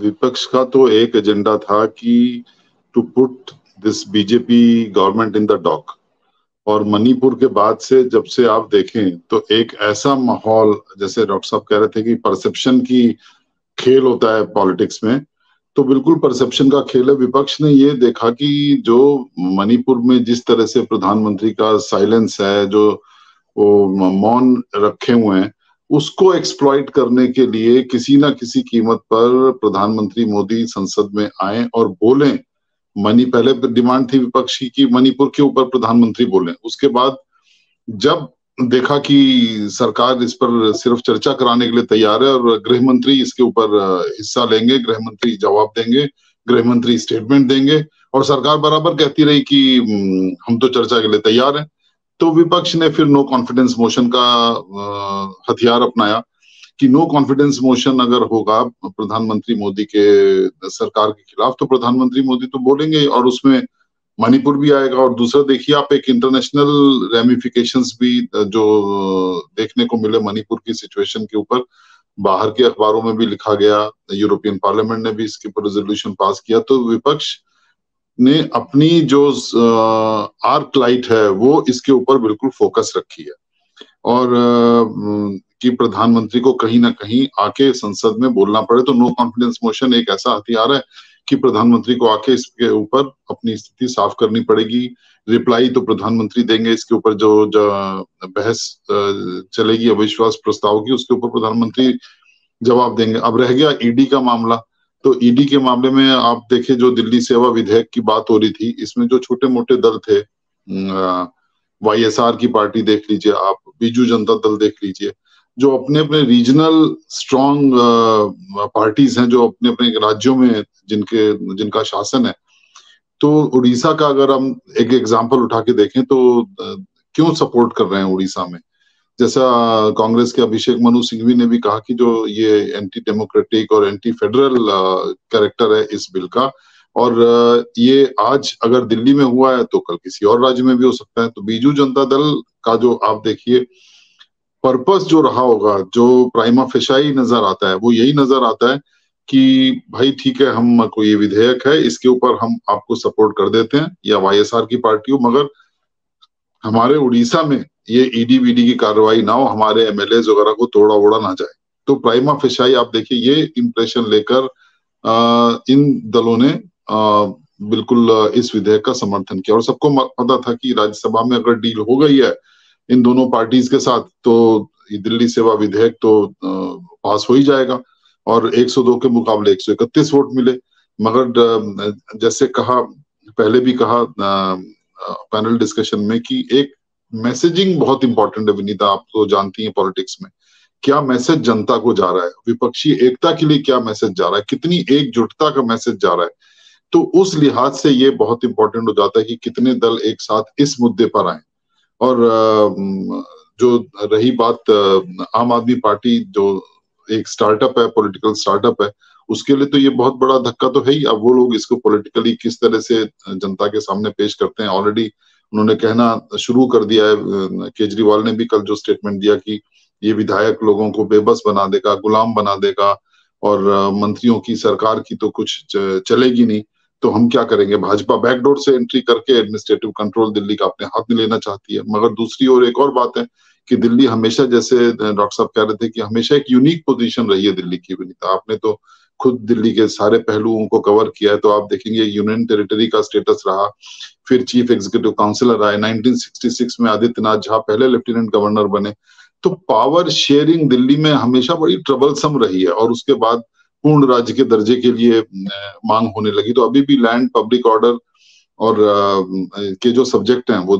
विपक्ष का तो एक एजेंडा था कि to put this BJP government in the dock. और मणिपुर के बाद से जब से आप देखें तो एक ऐसा माहौल, जैसे डॉक्टर साहब कह रहे थे कि परसेप्शन की खेल होता है पॉलिटिक्स में, तो बिल्कुल परसेप्शन का खेल है। विपक्ष ने ये देखा कि जो मणिपुर में जिस तरह से प्रधानमंत्री का साइलेंस है, जो वो मौन रखे हुए हैं, उसको एक्सप्लॉइट करने के लिए किसी ना किसी कीमत पर प्रधानमंत्री मोदी संसद में आए और बोलें। पहले डिमांड थी विपक्ष की कि मणिपुर के ऊपर प्रधानमंत्री बोलें। उसके बाद जब देखा कि सरकार इस पर सिर्फ चर्चा कराने के लिए तैयार है और गृह मंत्री इसके ऊपर हिस्सा लेंगे, गृह मंत्री जवाब देंगे, गृह मंत्री स्टेटमेंट देंगे, और सरकार बराबर कहती रही कि हम तो चर्चा के लिए तैयार हैं, तो विपक्ष ने फिर नो कॉन्फिडेंस मोशन का हथियार अपनाया कि नो कॉन्फिडेंस मोशन अगर होगा प्रधानमंत्री मोदी के सरकार के खिलाफ तो प्रधानमंत्री मोदी तो बोलेंगे और उसमें मणिपुर भी आएगा। और दूसरा देखिए आप, एक इंटरनेशनल रेमिफिकेशंस भी जो देखने को मिले मणिपुर की सिचुएशन के ऊपर, बाहर के अखबारों में भी लिखा गया, यूरोपियन पार्लियामेंट ने भी इसके ऊपर रेजोल्यूशन पास किया। तो विपक्ष ने अपनी जो आर्क लाइट है वो इसके ऊपर बिल्कुल फोकस रखी है, और कि प्रधानमंत्री को कहीं ना कहीं आके संसद में बोलना पड़े। तो नो कॉन्फिडेंस मोशन एक ऐसा हथियार है कि प्रधानमंत्री को आके इसके ऊपर अपनी स्थिति साफ करनी पड़ेगी। रिप्लाई तो प्रधानमंत्री देंगे, इसके ऊपर जो बहस चलेगी अविश्वास प्रस्ताव की, उसके ऊपर प्रधानमंत्री जवाब देंगे। अब रह गया ईडी का मामला। तो ईडी के मामले में आप देखें, जो दिल्ली सेवा विधेयक की बात हो रही थी, इसमें जो छोटे मोटे दल थे, वाईएसआर की पार्टी देख लीजिए आप, बीजू जनता दल देख लीजिए, जो अपने अपने रीजनल स्ट्रॉन्ग पार्टीज हैं, जो अपने अपने राज्यों में जिनका शासन है। तो उड़ीसा का अगर हम एक एग्जांपल उठा के देखें तो क्यों सपोर्ट कर रहे हैं उड़ीसा में, जैसा कांग्रेस के अभिषेक मनु सिंघवी ने भी कहा कि जो ये एंटी डेमोक्रेटिक और एंटी फेडरल कैरेक्टर है इस बिल का, और ये आज अगर दिल्ली में हुआ है तो कल किसी और राज्य में भी हो सकता है। तो बीजू जनता दल का जो आप देखिए पर्पस जो रहा होगा, जो प्राइमा फेसाई नजर आता है, वो यही नजर आता है कि भाई ठीक है, हम कोई ये विधेयक है इसके ऊपर हम आपको सपोर्ट कर देते हैं, या वाईएसआर की पार्टी हो, मगर हमारे उड़ीसा में ये ईडी वीडी की कार्रवाई ना हो, हमारे एमएलए वगैरह को तोड़ा ओड़ा ना जाए। तो प्राइमा फेसाई आप देखिए ये इंप्रेशन लेकर इन दलों ने बिल्कुल इस विधेयक का समर्थन किया। और सबको पता था कि राज्यसभा में अगर डील हो गई है इन दोनों पार्टीज के साथ तो दिल्ली सेवा विधेयक तो पास हो ही जाएगा, और 102 के मुकाबले 131 वोट मिले। मगर जैसे कहा, पहले भी कहा पैनल डिस्कशन में, कि एक मैसेजिंग बहुत इंपॉर्टेंट है। विनीता, आप तो जानती हैं पॉलिटिक्स में क्या मैसेज जनता को जा रहा है, विपक्षी एकता के लिए क्या मैसेज जा रहा है, कितनी एकजुटता का मैसेज जा रहा है। तो उस लिहाज से ये बहुत इंपॉर्टेंट हो जाता है कि कितने दल एक साथ इस मुद्दे पर आए। और जो रही बात आम आदमी पार्टी, जो एक स्टार्टअप है, पॉलिटिकल स्टार्टअप है, उसके लिए तो ये बहुत बड़ा धक्का तो है ही। अब वो लोग इसको पॉलिटिकली किस तरह से जनता के सामने पेश करते हैं, ऑलरेडी उन्होंने कहना शुरू कर दिया है। केजरीवाल ने भी कल जो स्टेटमेंट दिया कि ये विधायक लोगों को बेबस बना देगा, गुलाम बना देगा, और मंत्रियों की, सरकार की तो कुछ चलेगी नहीं, तो हम क्या करेंगे। भाजपा बैकडोर से एंट्री करके एडमिनिस्ट्रेटिव कंट्रोल दिल्ली का अपने हाथ में लेना चाहती है। मगर दूसरी ओर एक और बात है कि दिल्ली हमेशा, जैसे डॉक्टर साहब कह रहे थे, कि हमेशा एक यूनिक पोजीशन रही है दिल्ली की। विनीता, आपने तो खुद दिल्ली के सारे पहलुओं को कवर किया है, तो आप देखेंगे यूनियन टेरिटरी का स्टेटस रहा, फिर चीफ एग्जीक्यूटिव काउंसिलर आए, 1966 में आदित्यनाथ झा पहले लेफ्टिनेंट गवर्नर बने। तो पावर शेयरिंग दिल्ली में हमेशा बड़ी ट्रबलसम रही है, और उसके बाद पूर्ण राज्य के दर्जे के लिए मांग होने लगी। तो अभी भी लैंड, पब्लिक ऑर्डर और के जो सब्जेक्ट हैं वो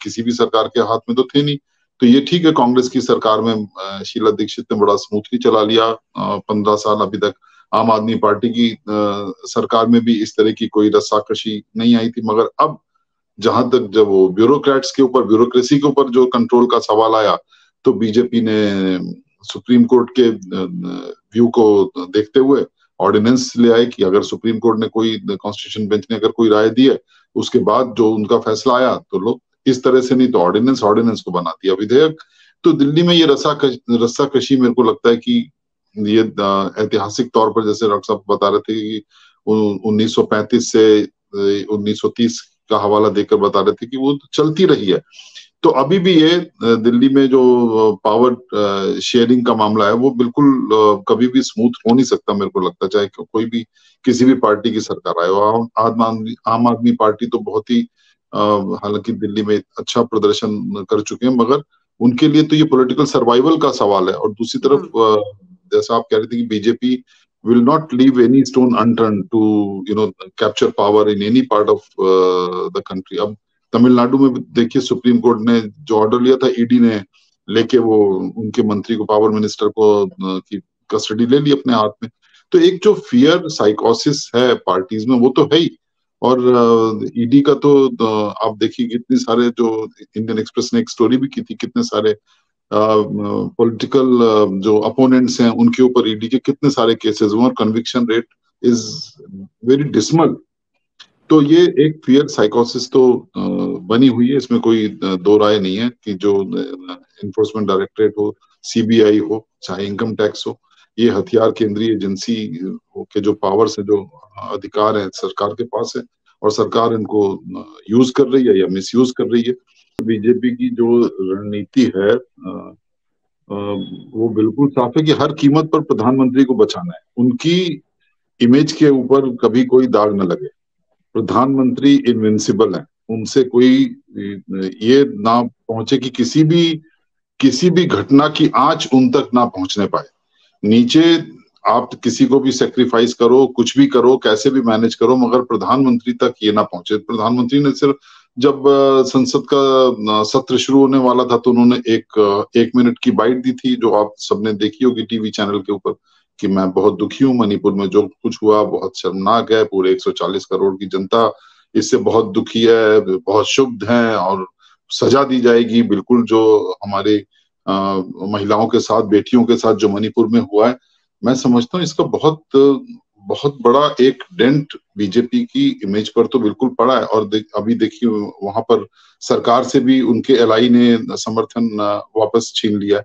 किसी भी सरकार के हाथ में तो थे नहीं। तो ये ठीक है, कांग्रेस की सरकार में शीला दीक्षित ने बड़ा स्मूथली चला लिया 15 साल अभी तक। आम आदमी पार्टी की सरकार में भी इस तरह की कोई रस्साकशी नहीं आई थी। मगर अब जहां तक जब वो ब्यूरोक्रेट्स के ऊपर, ब्यूरोक्रेसी के ऊपर जो कंट्रोल का सवाल आया, तो बीजेपी ने सुप्रीम कोर्ट के व्यू को देखते हुए ऑर्डिनेंस ले आए कि अगर सुप्रीम कोर्ट ने कोई, कॉन्स्टिट्यूशन बेंच ने अगर कोई राय दी है, उसके बाद जो उनका फैसला आया तो लोग इस तरह से नहीं, तो ऑर्डिनेंस को बना दिया विधेयक। तो दिल्ली में ये रस्साकशी मेरे को लगता है कि ये ऐतिहासिक तौर पर, जैसे डॉक्टर साहब बता रहे थे कि 1935 से 1930 का हवाला देकर बता रहे थे कि वो चलती रही है। तो अभी भी ये दिल्ली में जो पावर शेयरिंग का मामला है वो बिल्कुल कभी भी स्मूथ हो नहीं सकता, मेरे को लगता, चाहे कोई भी किसी भी पार्टी की सरकार आए। और आम आदमी पार्टी तो बहुत ही हालांकि दिल्ली में अच्छा प्रदर्शन कर चुके हैं, मगर उनके लिए तो ये पॉलिटिकल सर्वाइवल का सवाल है। और दूसरी तरफ जैसा आप कह रहे थे कि BJP will not leave any stone unturned to capture power in any part of the country। अब तमिलनाडु में देखिए, सुप्रीम कोर्ट ने जो ऑर्डर लिया था, ईडी ने लेके वो उनके मंत्री को, पावर मिनिस्टर को की कस्टडी ले ली अपने हाथ में। तो एक जो फियर साइकोसिस है पार्टीज में वो तो है ही। और ईडी का तो आप देखिए कितने सारे, जो इंडियन एक्सप्रेस ने एक स्टोरी भी की थी, कितने सारे पॉलिटिकल जो अपोनेंट्स हैं उनके ऊपर ईडी के कितने सारे केसेस हुए और conviction rate is very dismal. तो ये एक फियर साइकोसिस तो बनी हुई है, इसमें कोई दो राय नहीं है कि जो इन्फोर्समेंट डायरेक्टरेट हो, सीबीआई हो, चाहे इनकम टैक्स हो, ये हथियार केंद्रीय एजेंसी के जो पावर्स है, जो अधिकार है सरकार के पास है, और सरकार इनको यूज कर रही है या मिसयूज कर रही है। बीजेपी की जो रणनीति है वो बिल्कुल साफ है कि हर कीमत पर प्रधानमंत्री को बचाना है। उनकी इमेज के ऊपर कभी कोई दाग न लगे। प्रधानमंत्री इनविंसिबल है, उनसे कोई ये ना पहुंचे कि किसी भी घटना की आंच उन तक ना पहुंचने पाए। नीचे आप किसी को भी सेक्रीफाइस करो, कुछ भी करो, कैसे भी मैनेज करो, मगर प्रधानमंत्री तक ये ना पहुंचे। प्रधानमंत्री ने सिर्फ जब संसद का सत्र शुरू होने वाला था तो उन्होंने एक मिनट की बाइट दी थी, जो आप सबने देखी होगी टीवी चैनल के ऊपर, कि मैं बहुत दुखी हूं, मणिपुर में जो कुछ हुआ बहुत शर्मनाक है, पूरे 140 करोड़ की जनता इससे बहुत दुखी है, बहुत क्षुब्ध है, और सजा दी जाएगी बिल्कुल जो हमारे महिलाओं के साथ, बेटियों के साथ जो मणिपुर में हुआ है। मैं समझता हूँ इसका बहुत बड़ा एक डेंट बीजेपी की इमेज पर तो बिल्कुल पड़ा है। और अभी देखिए वहां पर सरकार से भी उनके एलआई ने समर्थन वापस छीन लिया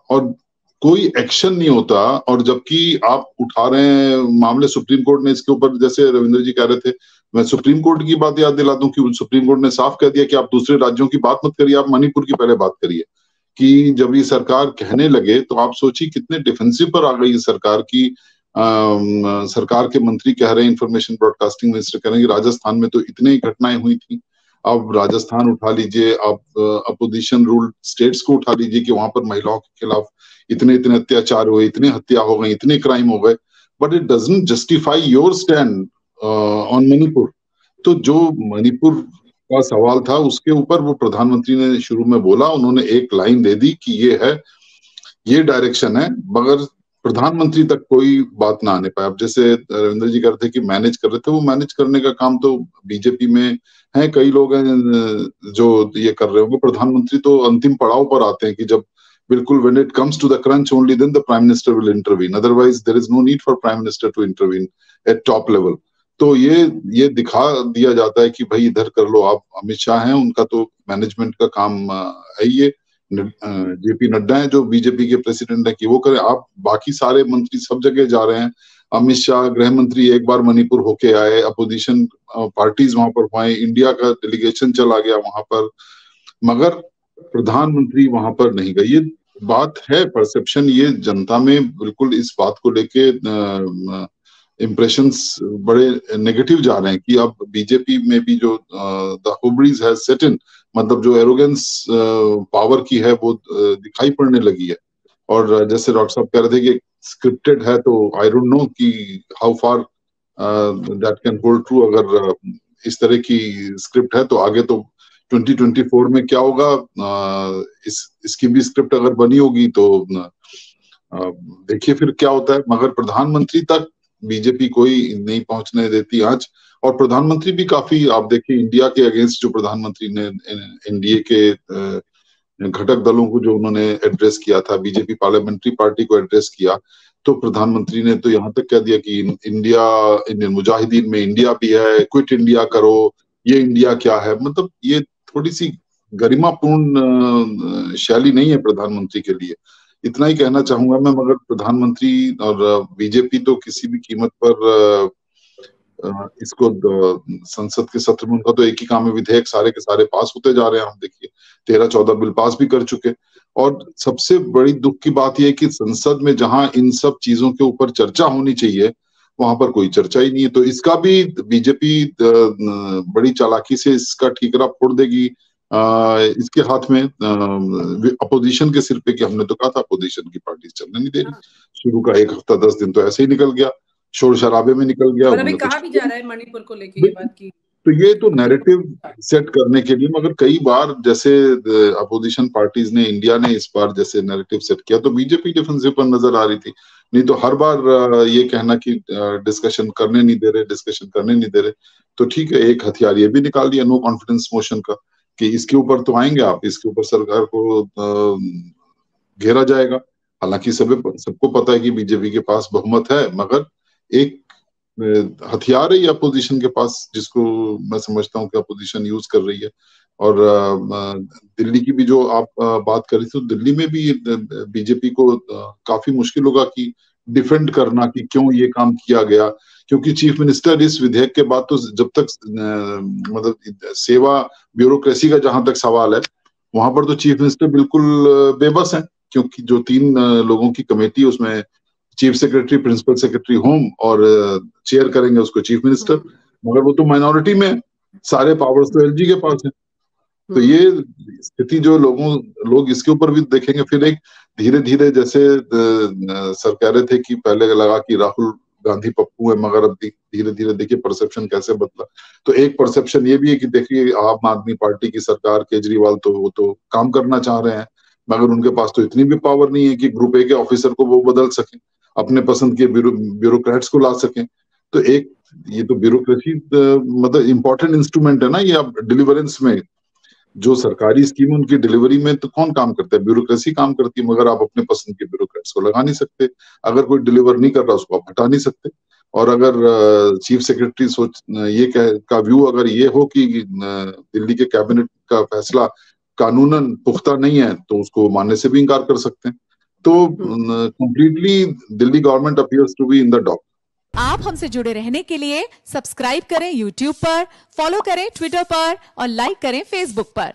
और कोई एक्शन नहीं होता। और जबकि आप उठा रहे हैं मामले, सुप्रीम कोर्ट ने इसके ऊपर, जैसे रविंद्र जी कह रहे थे, मैं सुप्रीम कोर्ट की बात याद दिला दूं कि सुप्रीम कोर्ट ने साफ कह दिया कि आप दूसरे राज्यों की बात मत करिए, आप मणिपुर की पहले बात करिए। कि जब ये सरकार कहने लगे तो आप सोचिए कितने डिफेंसिव पर आ गई सरकार की। सरकार के मंत्री कह रहे हैं, इंफॉर्मेशन ब्रॉडकास्टिंग मिनिस्टर कह रहे हैं कि राजस्थान में तो इतनी घटनाएं हुई थी। अब राजस्थान उठा लीजिए, आप अपोजिशन रूल्ड स्टेट्स को उठा लीजिए कि वहां पर महिलाओं के खिलाफ इतने अत्याचार हुए, इतने हत्या हो गई, इतने क्राइम हो गए, but it doesn't justify your stand on Manipur. तो जो मणिपुर का सवाल था उसके ऊपर वो प्रधानमंत्री ने शुरू में बोला, उन्होंने एक लाइन दे दी कि ये है, ये डायरेक्शन है, मगर प्रधानमंत्री तक कोई बात ना आने पाए। अब जैसे रविंद्र जी कह रहे थे कि मैनेज कर रहे थे, वो मैनेज करने का काम तो बीजेपी में है, कई लोग हैं जो ये कर रहे होंगे। प्रधानमंत्री तो अंतिम पड़ाव पर आते हैं कि जब बिल्कुल when it comes to the crunch only then the prime minister will intervene, otherwise there is no need for prime minister to intervene at top level। तो ये दिखा दिया जाता है कि भाई इधर कर लो आप। अमित शाह हैं, उनका तो मैनेजमेंट का काम है, ये जेपी नड्डा है जो बीजेपी के प्रेसिडेंट है कि वो करें। आप बाकी सारे मंत्री सब जगह जा रहे हैं। अमित शाह गृह मंत्री एक बार मणिपुर होके आए, अपोजिशन पार्टीज वहां पर हुए, इंडिया का डेलीगेशन चला गया वहां पर, मगर प्रधानमंत्री वहां पर नहीं गए। ये बात है परसेप्शन, ये जनता में बिल्कुल इस बात को लेके इम्प्रेशंस बड़े नेगेटिव जा रहे हैं कि अब बीजेपी में भी जो द हुब्रीज हैज सेट इन, मतलब जो एरोगेंस पावर की है वो दिखाई पड़ने लगी है। और जैसे डॉक्टर साहब कह रहे थे कि स्क्रिप्टेड है, तो आई डोंट नो कि how far that can hold true. अगर इस तरह की स्क्रिप्ट है तो आगे तो 2024 में क्या होगा, इसकी भी स्क्रिप्ट अगर बनी होगी तो देखिए फिर क्या होता है। मगर प्रधानमंत्री तक बीजेपी कोई नहीं पहुंचने देती आज। और प्रधानमंत्री भी काफी, आप देखिए इंडिया के अगेंस्ट जो प्रधानमंत्री ने एनडीए के घटक दलों को जो उन्होंने एड्रेस किया था, बीजेपी पार्लियामेंट्री पार्टी को एड्रेस किया, तो प्रधानमंत्री ने तो यहाँ तक कह दिया कि इंडियन मुजाहिदीन में इंडिया भी है, क्विट इंडिया करो, ये इंडिया क्या है। मतलब ये थोड़ी सी गरिमापूर्ण शैली नहीं है प्रधानमंत्री के लिए। इतना ही कहना चाहूंगा मैं, मगर प्रधानमंत्री और बीजेपी तो किसी भी कीमत पर इसको संसद के सत्र में उनका तो एक ही काम है, विधेयक सारे के सारे पास होते जा रहे हैं। हम देखिए 13-14 बिल पास भी कर चुके। और सबसे बड़ी दुख की बात यह है कि संसद में जहां इन सब चीजों के ऊपर चर्चा होनी चाहिए वहां पर कोई चर्चा ही नहीं है। तो इसका भी बीजेपी बड़ी चालाकी से इसका ठीकरा फोड़ देगी इसके हाथ में, अपोजिशन के सिर पे, कि हमने तो कहा था अपोजिशन की पार्टी चलने नहीं दे रही। शुरू का 1 हफ्ता 10 दिन तो ऐसे ही निकल गया, शोर शराबे में निकल गया। और अभी कहा भी जा रहा है मणिपुर को लेके ये बात की। तो ये तो नैरेटिव सेट करने के लिए, मगर कई बार जैसे अपोजिशन पार्टीज ने, इंडिया ने इस बार जैसे नैरेटिव सेट किया तो बीजेपी डिफेंसिव पर नजर आ रही थी। नहीं तो हर बार ये कहना कि डिस्कशन करने नहीं दे रहे, डिस्कशन करने नहीं दे रहे, तो ठीक है, एक हथियार ये भी निकाल दिया नो कॉन्फिडेंस मोशन का, कि इसके ऊपर तो आएंगे आप, इसके ऊपर सरकार को घेरा जाएगा। हालांकि सबको पता है कि बीजेपी के पास बहुमत है, मगर एक हथियार है ये अपोजिशन के पास, जिसको मैं समझता हूँ कि अपोजिशन यूज कर रही है। और दिल्ली की भी जो आप बात कर रही थी, तो दिल्ली में भी बीजेपी को काफी मुश्किल होगा कि डिफेंड करना कि क्यों ये काम किया गया, क्योंकि चीफ मिनिस्टर इस विधेयक के बाद तो जब तक मतलब सेवा ब्यूरोक्रेसी का जहां तक सवाल है, वहां पर तो चीफ मिनिस्टर बिल्कुल बेबस है, क्योंकि जो 3 लोगों की कमेटी है उसमें chief secretary, principal secretary home और चेयर करेंगे उसको चीफ मिनिस्टर, मगर वो तो माइनॉरिटी में है, सारे पावर्स तो एलजी के पास है। तो ये स्थिति जो लोग इसके ऊपर भी देखेंगे। फिर एक धीरे धीरे, जैसे सर कह रहे थे कि पहले लगा कि राहुल गांधी पप्पू है, मगर अब धीरे धीरे देखिए परसेप्शन कैसे बदला। तो एक परसेप्शन ये भी है कि देखिए आम आदमी पार्टी की सरकार, केजरीवाल तो वो तो काम करना चाह रहे हैं, मगर उनके पास तो इतनी भी पावर नहीं है कि ग्रुप ए के ऑफिसर को वो बदल सके, अपने पसंद के ब्यूरोक्रेट्स को ला सके। तो एक ये तो ब्यूरोक्रेसी मतलब इम्पोर्टेंट इंस्ट्रूमेंट है ना ये, अब डिलीवरेंस में जो सरकारी स्कीम उनकी डिलीवरी में तो कौन काम करता है, ब्यूरोक्रेसी काम करती है, मगर आप अपने पसंद के ब्यूरोक्रेट्स को लगा नहीं सकते। अगर कोई डिलीवर नहीं कर रहा उसको आप हटा नहीं सकते। और अगर चीफ सेक्रेटरी का व्यू अगर ये हो कि दिल्ली के कैबिनेट का फैसला कानूनन पुख्ता नहीं है, तो उसको मानने से भी इनकार कर सकते हैं। तो completely Delhi government appears to be in the dock. आप हमसे जुड़े रहने के लिए सब्सक्राइब करें YouTube पर, फॉलो करें Twitter पर और लाइक करें Facebook पर।